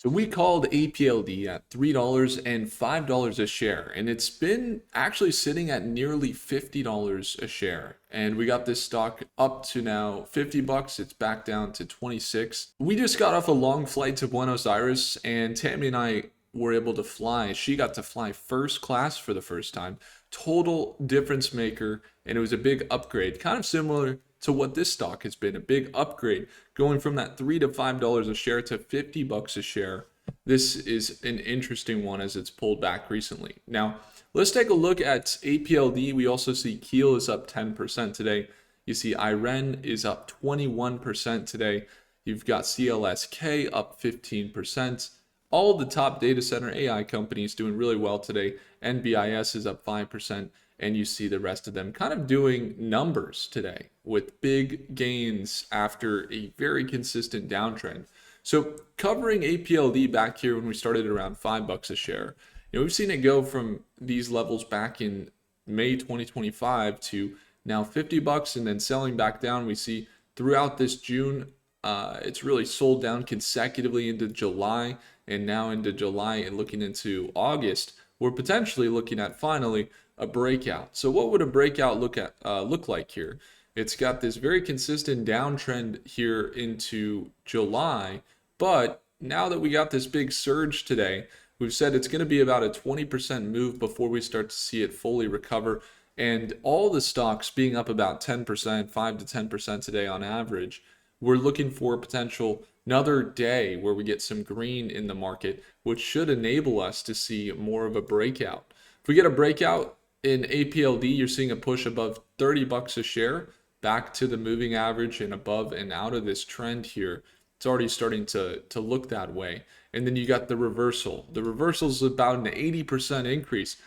So we called APLD at $3 and $5 a share, and it's been actually sitting at nearly $50 a share. And we got this stock up to now 50 bucks. It's back down to 26. We just got off a long flight to Buenos Aires, and Tammy and I were able to fly. She got to fly first class for the first time. Total difference maker, and it was a big upgrade, kind of similar to what this stock has been, a big upgrade going from that $3 to $5 a share to 50 bucks a share. This is an interesting one as it's pulled back recently. Now, let's take a look at APLD. We also see Keel is up 10% today. You see IREN is up 21% today. You've got CLSK up 15%. All the top data center AI companies doing really well today. NBIS is up 5%. And you see the rest of them kind of doing numbers today with big gains after a very consistent downtrend. So covering APLD back here when we started around 5 bucks a share, we've seen it go from these levels back in May 2025 to now 50 bucks and then selling back down. We see throughout this June, it's really sold down consecutively into July and now into July and looking into August. We're potentially looking at finally a breakout. So what would a breakout look like here? It's got this very consistent downtrend here into July, but now that we got this big surge today, we've said it's going to be about a 20% move before we start to see it fully recover. And all the stocks being up about 10%, 5 to 10% today on average, we're looking for a potential another day where we get some green in the market, which should enable us to see more of a breakout. If we get a breakout in APLD, you're seeing a push above 30 bucks a share back to the moving average and above and out of this trend here. It's already starting to look that way. And then you got the reversal. The reversal is about an 80% increase.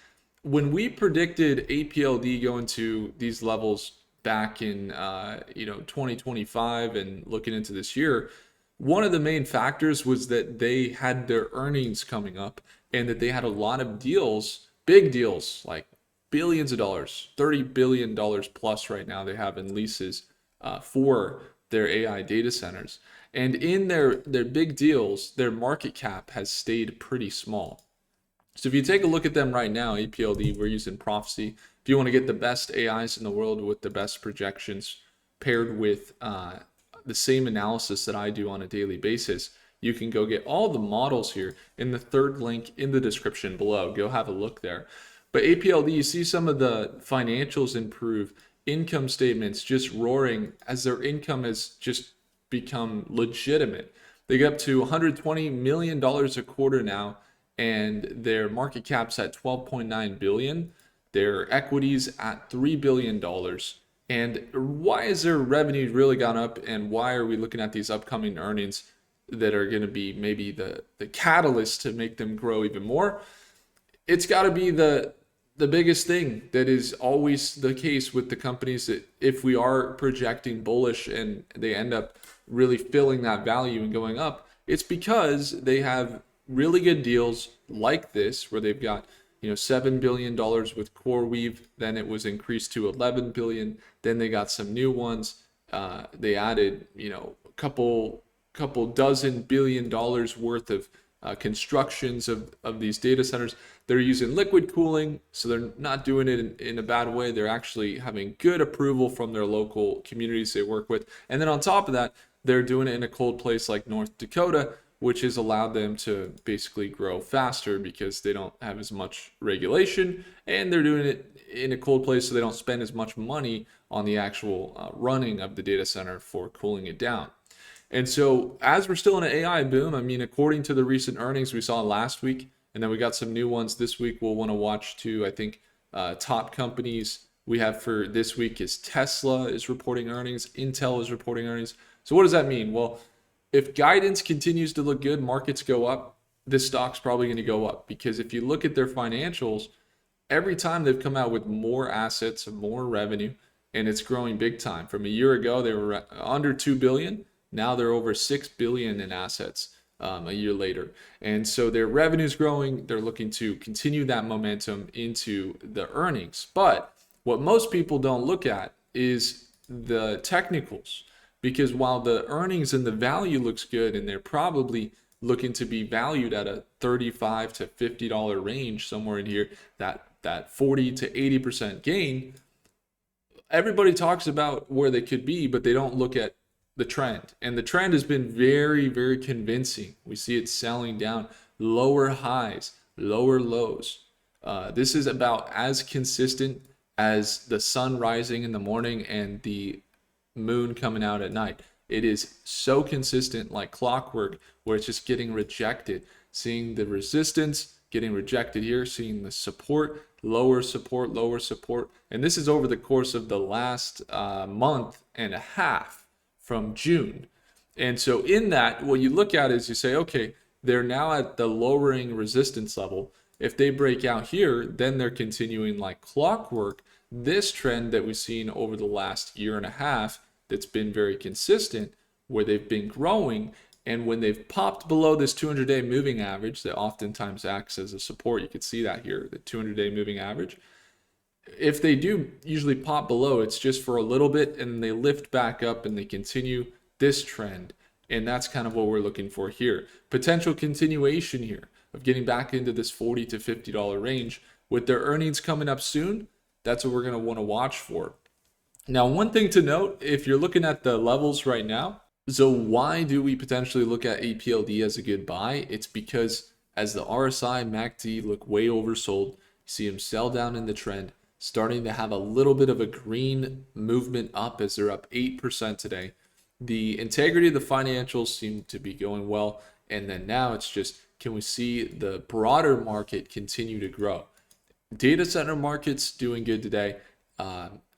When we predicted APLD going to these levels back in 2025 and looking into this year, one of the main factors was that they had their earnings coming up and that they had a lot of deals, big deals, like billions of dollars, $30 billion plus right now they have in leases for their AI data centers. And in their big deals, their market cap has stayed pretty small. So if you take a look at them right now, APLD, we're using Prophecy. If you want to get the best AIs in the world with the best projections paired with the same analysis that I do on a daily basis, you can go get all the models here in the third link in the description below. Go have a look there. But APLD, you see some of the financials improve, income statements just roaring as their income has just become legitimate. They get up to $120 million a quarter now, and their market cap's at $12.9 billion. Their equities at $3 billion. And why has their revenue really gone up, and why are we looking at these upcoming earnings that are going to be maybe the catalyst to make them grow even more? It's got to be the biggest thing that is always the case with the companies, that if we are projecting bullish and they end up really filling that value and going up, it's because they have really good deals like this where they've got $7 billion with CoreWeave, then it was increased to $11 billion, then they got some new ones, they added a couple dozen billion dollars worth of constructions of these data centers. They're using liquid cooling, so they're not doing it in a bad way. They're actually having good approval from their local communities they work with, and then on top of that, they're doing it in a cold place like North Dakota, which has allowed them to basically grow faster because they don't have as much regulation, and they're doing it in a cold place so they don't spend as much money on the actual running of the data center for cooling it down. And so as we're still in an AI boom, I mean, according to the recent earnings we saw last week, and then we got some new ones this week we'll want to watch too. I think top companies we have for this week is Tesla is reporting earnings, Intel is reporting earnings. So what does that mean? Well, if guidance continues to look good, markets go up, this stock's probably going to go up, because if you look at their financials, every time they've come out with more assets, more revenue, and it's growing big time. From a year ago, they were under 2 billion. Now they're over 6 billion in assets a year later. And so their revenue's growing. They're looking to continue that momentum into the earnings. But what most people don't look at is the technicals. Because while the earnings and the value looks good, and they're probably looking to be valued at a $35 to $50 range, somewhere in here, that 40 to 80% gain. Everybody talks about where they could be, but they don't look at the trend. And the trend has been very, very convincing. We see it selling down, lower highs, lower lows. This is about as consistent as the sun rising in the morning and the moon coming out at night. It is so consistent, like clockwork, where it's just getting rejected. Seeing the resistance getting rejected here, seeing the support, lower support, lower support. And this is over the course of the last month and a half from June. And so in that, what you look at is you say, okay, they're now at the lowering resistance level. If they break out here, then they're continuing like clockwork. This trend that we've seen over the last year and a half that's been very consistent, where they've been growing, and when they've popped below this 200-day moving average that oftentimes acts as a support, you can see that here, the 200-day moving average. If they do usually pop below, it's just for a little bit and they lift back up and they continue this trend. And that's kind of what we're looking for here. Potential continuation here of getting back into this $40 to $50 range with their earnings coming up soon. That's what we're going to want to watch for. Now, one thing to note, if you're looking at the levels right now, so why do we potentially look at APLD as a good buy? It's because as the RSI, MACD look way oversold, you see them sell down in the trend, starting to have a little bit of a green movement up as they're up 8% today. The integrity of the financials seem to be going well. And then now it's just, can we see the broader market continue to grow? Data center markets doing good today.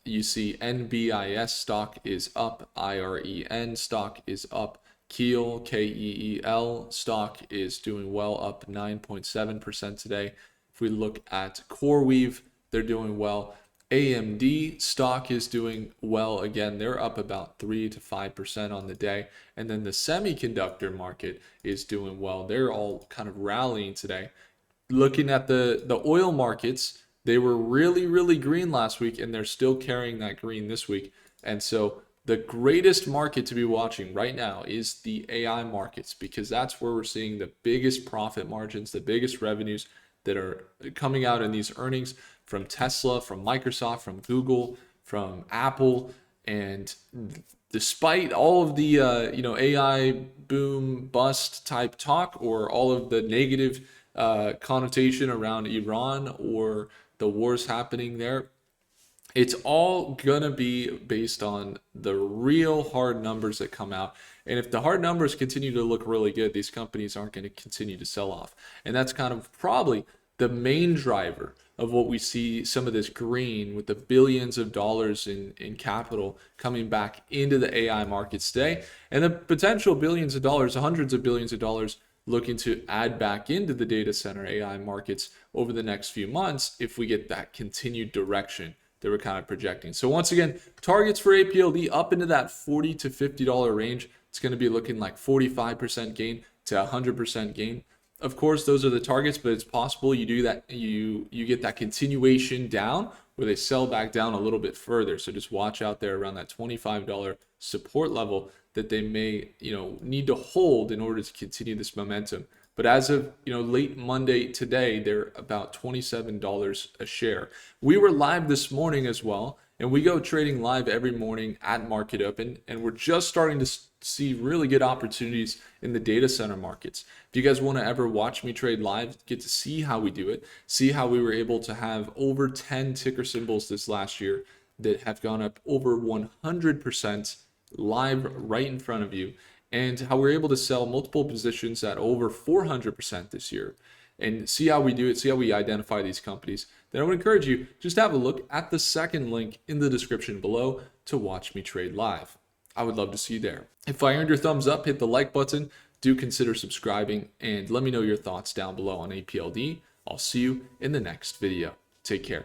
You see NBIS stock is up, IREN stock is up, Keel, KEEL stock is doing well, up 9.7% today. If we look at CoreWeave, they're doing well. AMD stock is doing well again. They're up about 3 to 5% on the day. And then the semiconductor market is doing well. They're all kind of rallying today. Looking at the oil markets, they were really, really green last week, and they're still carrying that green this week. And so the greatest market to be watching right now is the AI markets, because that's where we're seeing the biggest profit margins, the biggest revenues that are coming out in these earnings from Tesla, from Microsoft, from Google, from Apple. And despite all of the AI boom bust type talk, or all of the negative connotation around Iran or the wars happening there, it's all gonna be based on the real hard numbers that come out. And if the hard numbers continue to look really good, these companies aren't going to continue to sell off. And that's kind of probably the main driver of what we see, some of this green with the billions of dollars in capital coming back into the AI markets today, and the potential billions of dollars, hundreds of billions of dollars looking to add back into the data center AI markets over the next few months if we get that continued direction that we're kind of projecting. So once again, targets for APLD up into that $40 to $50 range. It's going to be looking like 45% gain to 100% gain. Of course, those are the targets, but it's possible you do that, you get that continuation down where they sell back down a little bit further. So just watch out there around that $25 support level that they may, need to hold in order to continue this momentum. But as of, late Monday today, they're about $27 a share. We were live this morning as well, and we go trading live every morning at market open, and we're just starting to see really good opportunities in the data center markets. If you guys want to ever watch me trade live, get to see how we do it, see how we were able to have over 10 ticker symbols this last year that have gone up over 100% live right in front of you, and how we're able to sell multiple positions at over 400% this year, and see how we do it, see how we identify these companies, then I would encourage you just to have a look at the second link in the description below to watch me trade live. I would love to see you there. If I earned your thumbs up, hit the like button, do consider subscribing, and let me know your thoughts down below on APLD. I'll see you in the next video. Take care.